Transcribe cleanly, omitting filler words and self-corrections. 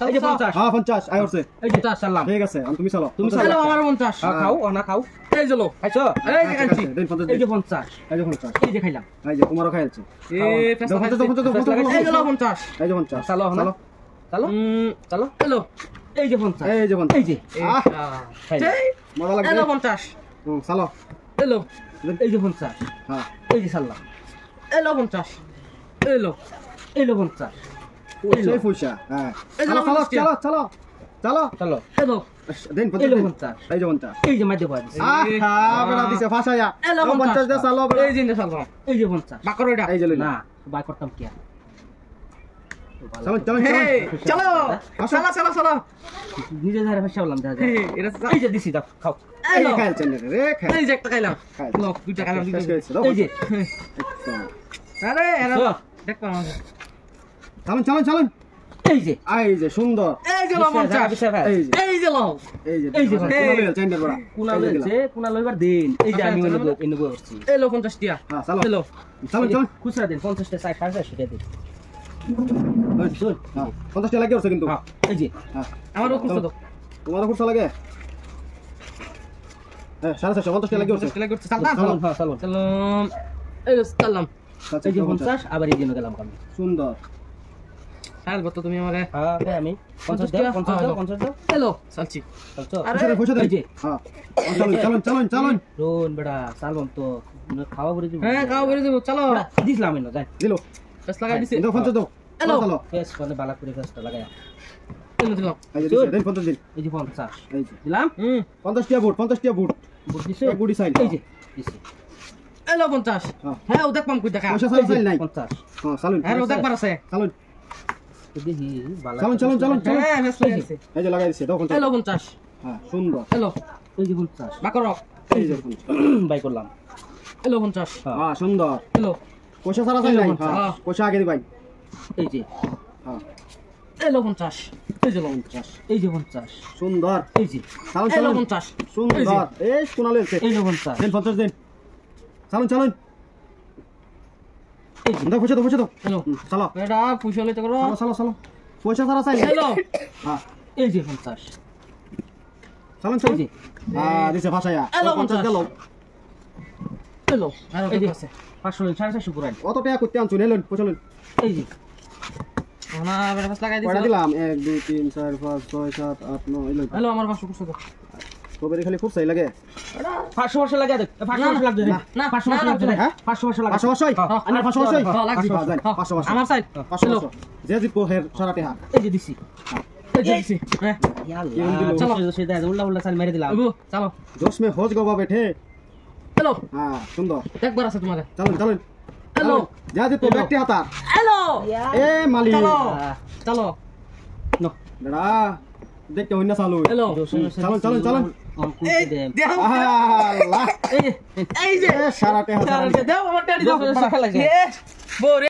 এই যে 50 হ্যাঁ 50 আয় হচ্ছে এই যে 50 সালাম ঠিক আছে তুমি চালো তুমি চালো আমার 50 খাও না খাও এই যে লো খাইছো এই যে খাইছি এই যে 50 এই যে 50 এই যে খাইলাম এই যে তোমারও খাইছে এই 50 এই যে লো 50 এই যে 50 চালো চালো চালো চালো হ্যালো এই যে 50 এই যে 50 এই যে মজা লাগবে এই যে 50 চালো হ্যালো এই যে 50 হ্যাঁ এই যে সালাম এই লো 50 এই লো 50 ওই পয়সা হ্যাঁ চলো চলো চলো চলো চলো হ্যালো দেন 50 এই যে 50 এই যে মাইতে পারি আহা বড় দিছে ফাসায়া 50 দে চালো এই যে সালাম এই যে 50 বাকর এটা এই যে না বাই করতাম কি চলো চলো চলো চলো চলো চলো নিজে ধারে ফেসে বললাম দাদা এটা এই যে দিছি দাও খাও এই খাইছেন রে খাই এই যে একটা খাইলাম লোক দুইটা খাইলাম এই যে আরে এরা দেখ পাও চলুন চলুন চলুন এই যে সুন্দর এই যে লবণ চা এই যে লও এই যে কোনা লইবার দিন এই যে আমি এনে বসছি এই লো 50 টিয়া হ্যাঁ চলো চলো চলুন চলুন খুচরা দিন 50 টা 60 60 টাকা দিন শুন হ্যাঁ 50 টাকা লাগে আছে কিন্তু হ্যাঁ এই যে আমারও খুচরা দাও তোমারও খুচরা লাগে হ্যাঁ 450 টাকা লাগে আছে চলো চলো চলো এই সালাম এই যে 50 আবার এই যে গেলাম আমি সুন্দর সাল বত তুমি আমারে হ্যাঁ আমি 50 দাও 50 দাও হ্যালো চলছি চলছো আরে পয়সা দাও হ্যাঁ চলুন চলুন চলুন রোন বড়া সালবম তো খাওয়া বলে দিব হ্যাঁ খাওয়া বলে দিব চলো দিছলাম এনো যাই দিলো ফেস লাগাই দিছি দাও 50 দাও হ্যালো চলো ফেস কোনে বালা করে ফেসটা লাগায়া দিলাম এই যে দেন 50 দিন এই যে 50 এই যে দিলাম 50 টাকা বুট 50 টাকা বুট বুট দিছে এক বুটি সাইল এই যে দিছি হ্যালো 50 হ্যাঁ ও দেখ পাম কই দেখা পয়সা সাইল নাই 50 হ্যাঁ চালুন হ্যাঁ ও দেখ পারছে চালুন দেখি বালা চলুন চলুন চলুন হ্যাঁ ফেস লাগাই দিছি এই যে লাগাই দিছে দাও 50 হ্যালো 50 হ্যাঁ সুন্দর হ্যালো এই যে 50 বাকর এই যে বাই করলাম হ্যালো 50 হ্যাঁ সুন্দর হ্যালো পয়সা সারা সাইল নাই হ্যাঁ পয়সা আগে দিবাই এই যে হ্যাঁ হ্যালো 50 এই যে 50 এই যে 50 সুন্দর এই যে চালুন হ্যালো চালুন 50 সুন্দর এই কোনা লইছে এই যে 50 দেন 50 দিন চালুন চালুন এই যে দাও পয়সা দাও হ্যালো চলো এটা পুষো লইতে করো চলো চলো চলো পয়সা সারা চাইল হ্যালো হ্যাঁ এই যে 50 চালুন চালুন হ্যাঁ দিছে ফাসায়া হ্যালো 50 গেল হ্যালো হ্যালো এই যে আছে 500 450 পুরাই অত টাকা করতে আনছুন এলেন পয়সা লইন এই যে না বেটা ফেস লাগাই কয়টা দিছি দিলাম 1 2 3 4 5 6 7 8 9 এলেন হ্যালো আমার 500 কুছো দাও কবে খালি খুব চাই লাগে 500 লাগা দে 500 লাগবে না 500 লাগবে হ্যাঁ 500 লাগবে 500 আনার 500 হ্যাঁ লাগবে 500 আমার সাইড 500 যে জিতবো হের সারা টাকা এই যে দিছি এই যে দিছি হ্যাঁ চলো সেটা উল্লা উল্লা চাল মেরে দিলাম চলো जोश में होश गवा बैठे হ্যালো हाँ सुंदर একবার আছে তোমারে चलो चलो হ্যালো जा दे तो बैठते हाथा হ্যালো ए माली চলো চলো নো डरा देख के होइना चालू হ্যালো चलो चलो चलो এই দেও अल्लाह এই যে এই যে ए सारा टे हाथा দেও আমার টাড়ি দাও খেলা বরে